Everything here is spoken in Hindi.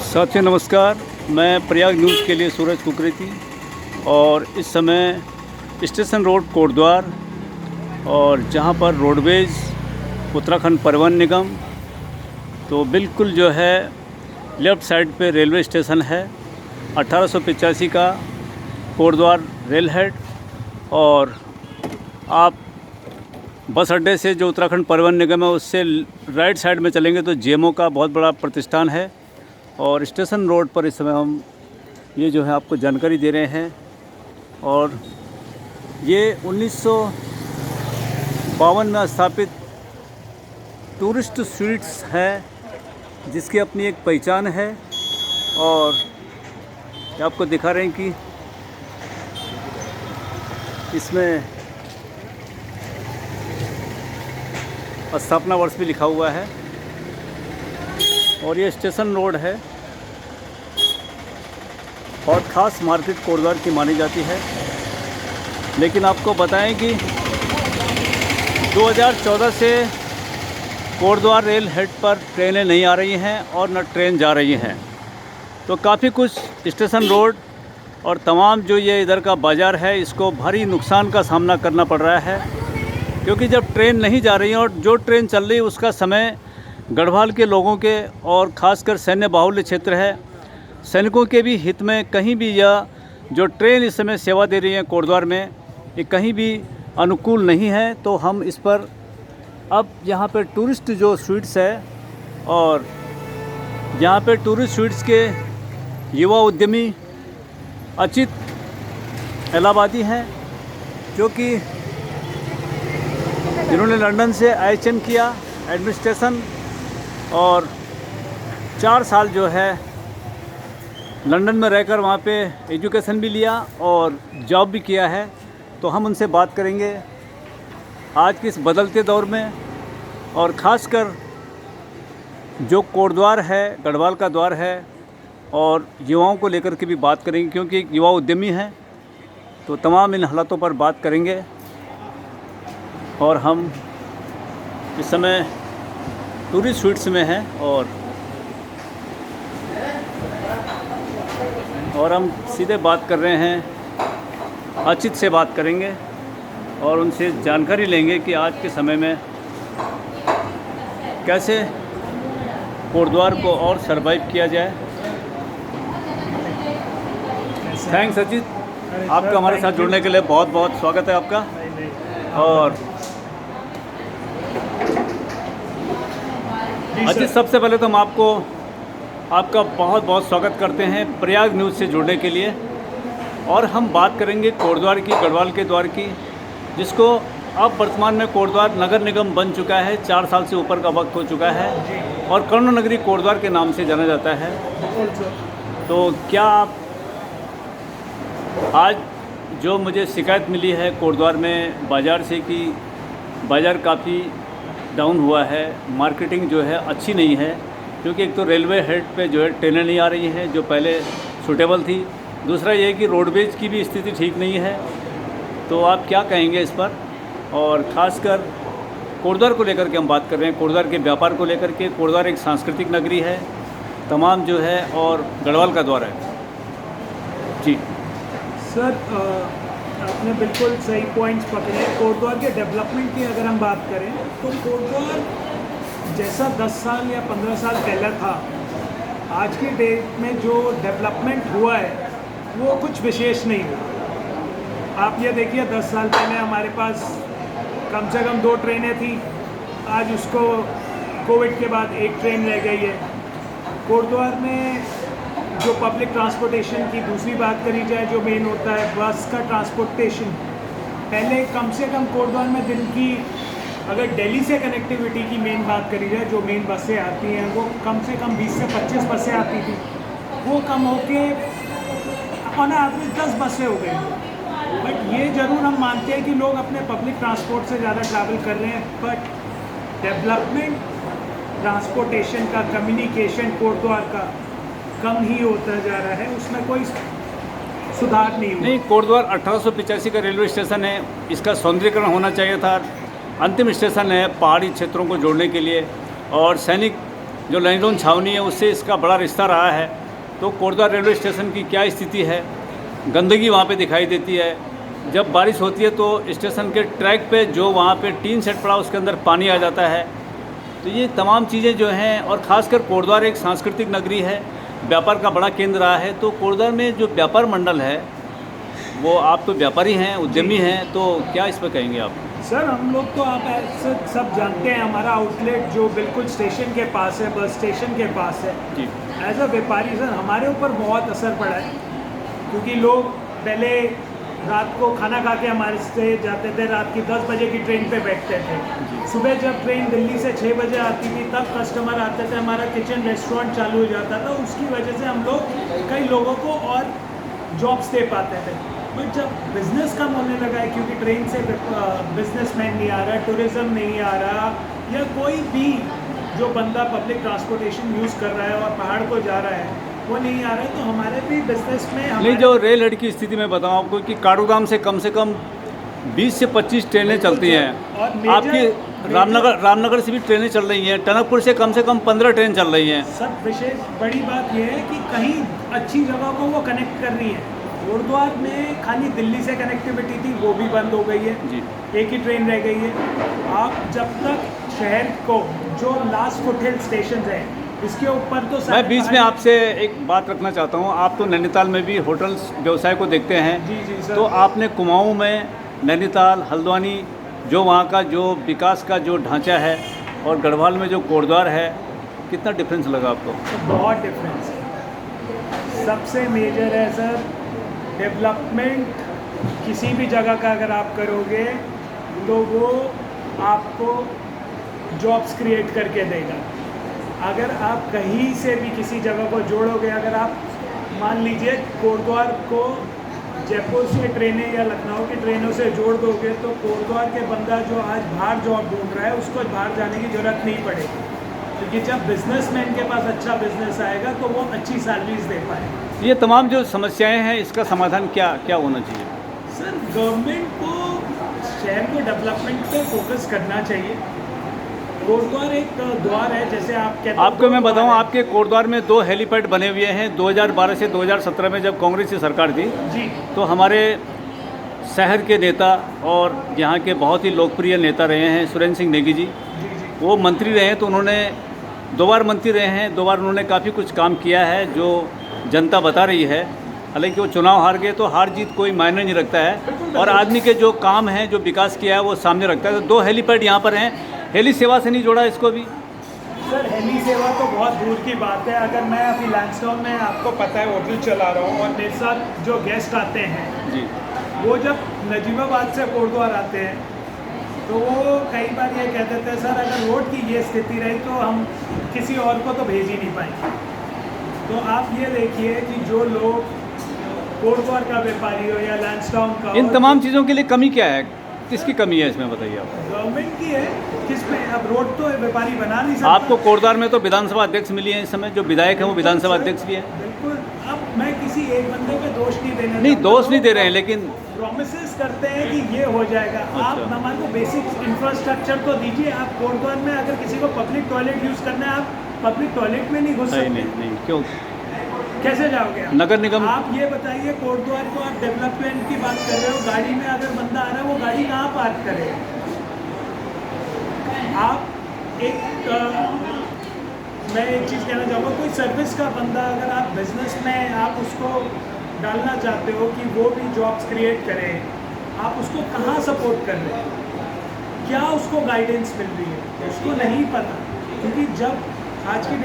साथियों नमस्कार। मैं प्रयाग न्यूज़ के लिए सूरज कुकरेती और इस समय स्टेशन रोड कोटद्वार और जहां पर रोडवेज उत्तराखंड परिवहन निगम तो बिल्कुल जो है लेफ़्ट साइड पे रेलवे स्टेशन है। 1885 का कोटद्वार रेल हेड और आप बस अड्डे से जो उत्तराखंड परिवहन निगम है उससे राइट साइड में चलेंगे तो जेएमओ का बहुत बड़ा प्रतिष्ठान है। और स्टेशन रोड पर इस समय हम ये जो है आपको जानकारी दे रहे हैं। और ये 1952 में स्थापित टूरिस्ट स्वीट्स है जिसकी अपनी एक पहचान है। और आपको दिखा रहे हैं कि इसमें स्थापना वर्ष भी लिखा हुआ है। और ये स्टेशन रोड है और ख़ास मार्केट कोटद्वार की मानी जाती है। लेकिन आपको बताएं कि 2014 से कोटद्वार रेल हेड पर ट्रेनें नहीं आ रही हैं और न ट्रेन जा रही हैं। तो काफ़ी कुछ स्टेशन रोड और तमाम जो ये इधर का बाज़ार है इसको भारी नुकसान का सामना करना पड़ रहा है, क्योंकि जब ट्रेन नहीं जा रही है और जो ट्रेन चल रही है उसका समय गढ़वाल के लोगों के और ख़ासकर सैन्य बाहुल्य क्षेत्र है, सैनिकों के भी हित में कहीं भी यह जो ट्रेन इस समय सेवा दे रही है कोटद्वार में ये कहीं भी अनुकूल नहीं है। तो हम इस पर अब यहाँ पे टूरिस्ट जो स्वीट्स है और यहाँ पे टूरिस्ट स्वीट्स के युवा उद्यमी अचित इलाहाबादी हैं, जो कि जिन्होंने लंदन से IHM किया एडमिनिस्ट्रेशन और 4 साल जो है लंदन में रहकर वहाँ पे एजुकेशन भी लिया और जॉब भी किया है। तो हम उनसे बात करेंगे आज के इस बदलते दौर में और ख़ासकर जो कोटद्वार है गढ़वाल का द्वार है और युवाओं को लेकर के भी बात करेंगे, क्योंकि एक युवा उद्यमी हैं। तो तमाम इन हालातों पर बात करेंगे। और हम इस समय टूरिस्ट स्वीट्स में हैं और हम सीधे बात कर रहे हैं, अचित से बात करेंगे और उनसे जानकारी लेंगे कि आज के समय में कैसे कोटद्वार को और सरवाइव किया जाए। थैंक्स अचित, आपका हमारे साथ जुड़ने के लिए बहुत बहुत स्वागत है आपका। और अचित, सबसे पहले तो हम आपका बहुत बहुत स्वागत करते हैं प्रयाग न्यूज़ से जुड़ने के लिए। और हम बात करेंगे कोटद्वार की, गढ़वाल के द्वार की, जिसको अब वर्तमान में कोटद्वार नगर निगम बन चुका है। 4 साल से ऊपर का वक्त हो चुका है और कर्ण नगरी कोटद्वार के नाम से जाना जाता है। तो क्या आप आज जो मुझे शिकायत मिली है कोटद्वार में बाज़ार से कि बाज़ार काफ़ी डाउन हुआ है, मार्केटिंग जो है अच्छी नहीं है, क्योंकि एक तो रेलवे हेड पे जो है ट्रेनें नहीं आ रही हैं जो पहले सूटेबल थी। दूसरा ये है कि रोडवेज की भी स्थिति ठीक नहीं है। तो आप क्या कहेंगे इस पर? और ख़ासकर कोटद्वार को लेकर के हम बात कर रहे हैं, कोटद्वार के व्यापार को लेकर के। कोटद्वार एक सांस्कृतिक नगरी है तमाम जो है और गढ़वाल का द्वार है जी। सर, आपने बिल्कुल सही पॉइंट्स पकड़े। कोटद्वार के डेवलपमेंट की अगर हम बात करें तो कोटद्वार जैसा 10 साल या 15 साल पहले था, आज की डेट में जो डेवलपमेंट हुआ है वो कुछ विशेष नहीं हुआ। आप ये देखिए, 10 साल पहले हमारे पास कम से कम 2 ट्रेनें थी, आज उसको कोविड के बाद 1 ट्रेन रह गई है। कोटद्वार में जो पब्लिक ट्रांसपोर्टेशन की दूसरी बात करी जाए, जो मेन होता है बस का ट्रांसपोर्टेशन, पहले कम से कम कोटद्वार में दिन की, अगर दिल्ली से कनेक्टिविटी की मेन बात करी जाए, जो मेन बसें आती हैं वो कम से कम 20 से 25 बसें आती थी, वो कम होके ऑन एवरेज 10 बसें हो गई। बट ये ज़रूर हम मानते हैं कि लोग अपने पब्लिक ट्रांसपोर्ट से ज़्यादा ट्रैवल कर रहे हैं, बट डेवलपमेंट ट्रांसपोर्टेशन का, कम्युनिकेशन कोटद्वार का कम ही होता जा रहा है, उसमें कोई सुधार नहीं हुआ। नहीं, कोटद्वार 1885 का रेलवे स्टेशन है, इसका सौंदर्यीकरण होना चाहिए था। अंतिम स्टेशन है पहाड़ी क्षेत्रों को जोड़ने के लिए और सैनिक जो लैंडलोन छावनी है उससे इसका बड़ा रिश्ता रहा है। तो कोटद्वार रेलवे स्टेशन की क्या स्थिति है, गंदगी वहाँ पे दिखाई देती है। जब बारिश होती है तो स्टेशन के ट्रैक पे जो वहाँ पे टीन सेट पड़ा उसके अंदर पानी आ जाता है। तो ये तमाम चीज़ें जो हैं, और ख़ासकर कोटद्वार एक सांस्कृतिक नगरी है, व्यापार का बड़ा केंद्र रहा है। तो कोटद्वार में जो व्यापार मंडल है, वो आप तो व्यापारी हैं, उद्यमी हैं, तो क्या इस पर कहेंगे आप? सर हम लोग तो आप ऐसे सब जानते हैं, हमारा आउटलेट जो बिल्कुल स्टेशन के पास है, बस स्टेशन के पास है। जी। एज अ व्यापारी सर हमारे ऊपर बहुत असर पड़ा है, क्योंकि लोग पहले रात को खाना खा के हमारे से जाते थे, रात की 10 बजे की ट्रेन पे बैठते थे। सुबह जब ट्रेन दिल्ली से 6 बजे आती थी तब कस्टमर आते थे, हमारा किचन रेस्टोरेंट चालू हो जाता था। उसकी वजह से हम लोग कई लोगों को और जॉब्स दे पाते थे। बट जब बिज़नेस कम होने लगा है, क्योंकि ट्रेन से बिजनेसमैन नहीं आ रहा, टूरिज़्म नहीं आ रहा, या कोई भी जो बंदा पब्लिक ट्रांसपोर्टेशन यूज़ कर रहा है और पहाड़ को जा रहा है वो नहीं आ रहा है, तो हमारे भी बिजनेस में नहीं, जो रेल हेड की स्थिति में बताऊँ आपको कि काठगोदाम से कम 20 से 25 ट्रेनें चलती हैं। और आपकी रामनगर से भी ट्रेनें चल रही हैं, टनकपुर से कम 15 ट्रेन चल रही हैं। सब विशेष बड़ी बात यह है कि कहीं अच्छी जगह को वो कनेक्ट कर रही है। कोटद्वार में खाली दिल्ली से कनेक्टिविटी थी, वो भी बंद हो गई है जी। एक ही ट्रेन रह गई है। आप जब तक शहर को जो लास्ट फुटहिल स्टेशन है इसके ऊपर तो मैं बीच में आपसे एक बात रखना चाहता हूँ। आप तो नैनीताल में भी होटल व्यवसाय को देखते हैं। जी जी सर। तो आपने कुमाऊँ में, नैनीताल, हल्द्वानी, जो वहाँ का जो विकास का जो ढांचा है, और गढ़वाल में जो कोटद्वार है, कितना डिफरेंस लगा आपको? तो बहुत डिफरेंस है। सबसे मेजर है सर डेवलपमेंट। किसी भी जगह का अगर आप करोगे तो वो आपको जॉब्स क्रिएट करके देगा। अगर आप कहीं से भी किसी जगह को जोड़ोगे, अगर आप मान लीजिए कोटद्वार को जयपुर से ट्रेनें या लखनऊ की ट्रेनों से जोड़ दोगे, तो कोटद्वार के बंदा जो आज बाहर जॉब ढूंढ रहा है उसको बाहर जाने की ज़रूरत नहीं पड़ेगी, क्योंकि जब बिजनेसमैन के पास अच्छा बिजनेस आएगा तो वो अच्छी सैलरीज दे पाएगा। ये तमाम जो समस्याएं हैं, इसका समाधान क्या होना चाहिए? सर गवर्नमेंट को शहर के डेवलपमेंट पे फोकस करना चाहिए। कोटद्वार एक द्वार है, जैसे आप कहते हैं। आपको मैं बताऊं, आपके कोटद्वार में 2 हेलीपैड बने हुए हैं। 2012 से 2017 में जब कांग्रेस की सरकार थी, जी, तो हमारे शहर के नेता और यहाँ के बहुत ही लोकप्रिय नेता रहे हैं सुरेंद्र सिंह नेगी जी। जी जी वो मंत्री रहे हैं, तो उन्होंने 2 बार मंत्री रहे हैं, 2 बार उन्होंने काफ़ी कुछ काम किया है जो जनता बता रही है। हालांकि वो चुनाव हार गए, तो हार जीत कोई मायने नहीं रखता है, और आदमी के जो काम हैं, जो विकास किया है, वो सामने रखता है। तो 2 हेलीपैड यहाँ पर हैं। हेली सेवा से नहीं जोड़ा इसको भी? सर हेली सेवा तो बहुत दूर की बात है। अगर मैं अभी लैंडस्टाउन में, आपको पता है, होटल चला रहा हूँ, और मेरे साथ जो गेस्ट आते हैं जी, वो जब नजीबाबाद से कोटद्वार आते हैं तो वो कई बार ये कहते थे, सर अगर रोड की ये स्थिति रही तो हम किसी और को तो भेज ही नहीं पाएंगे। तो आप ये देखिए कि जो लोग कोटद्वार का व्यापारी हो या लैंडस्टाउन का, इन तमाम चीज़ों के लिए कमी क्या है? किसकी कमी है इसमें, बताइए आप? गवर्नमेंट की है। किस पे? अब रोड तो व्यापारी बना नहीं सकता। आपको कोटद्वार में तो विधानसभा अध्यक्ष मिली है इस समय, जो विधायक हैं वो विधानसभा अध्यक्ष भी है। बिल्कुल। अब मैं किसी एक बंदे पे दोष नहीं देना, नहीं, दोष नहीं दे रहे हैं, लेकिन प्रोमिसेस करते हैं कि ये हो जाएगा। आप अच्छा। हमारे को बेसिक इंफ्रास्ट्रक्चर तो दीजिए। आप कोटद्वार में अगर किसी को पब्लिक टॉयलेट यूज़ करना है, आप पब्लिक टॉयलेट में नहीं घुस सकते। नहीं, क्यों? कैसे जाओगे आप? नगर निगम। आप ये बताइए, कोटद्वार को आप डेवलपमेंट की बात कर रहे हो, गाड़ी में अगर बंदा आ रहा है वो गाड़ी कहाँ पार्क करे? आप मैं एक चीज़ कहना चाहूँगा, कोई सर्विस का बंदा अगर आप बिजनेस में आप उसको डालना चाहते हो कि वो भी जॉब्स क्रिएट करे, आप उसको कहाँ सपोर्ट कर रहे हैं? क्या उसको गाइडेंस मिल रही है? उसको नहीं पता, क्योंकि जब आज की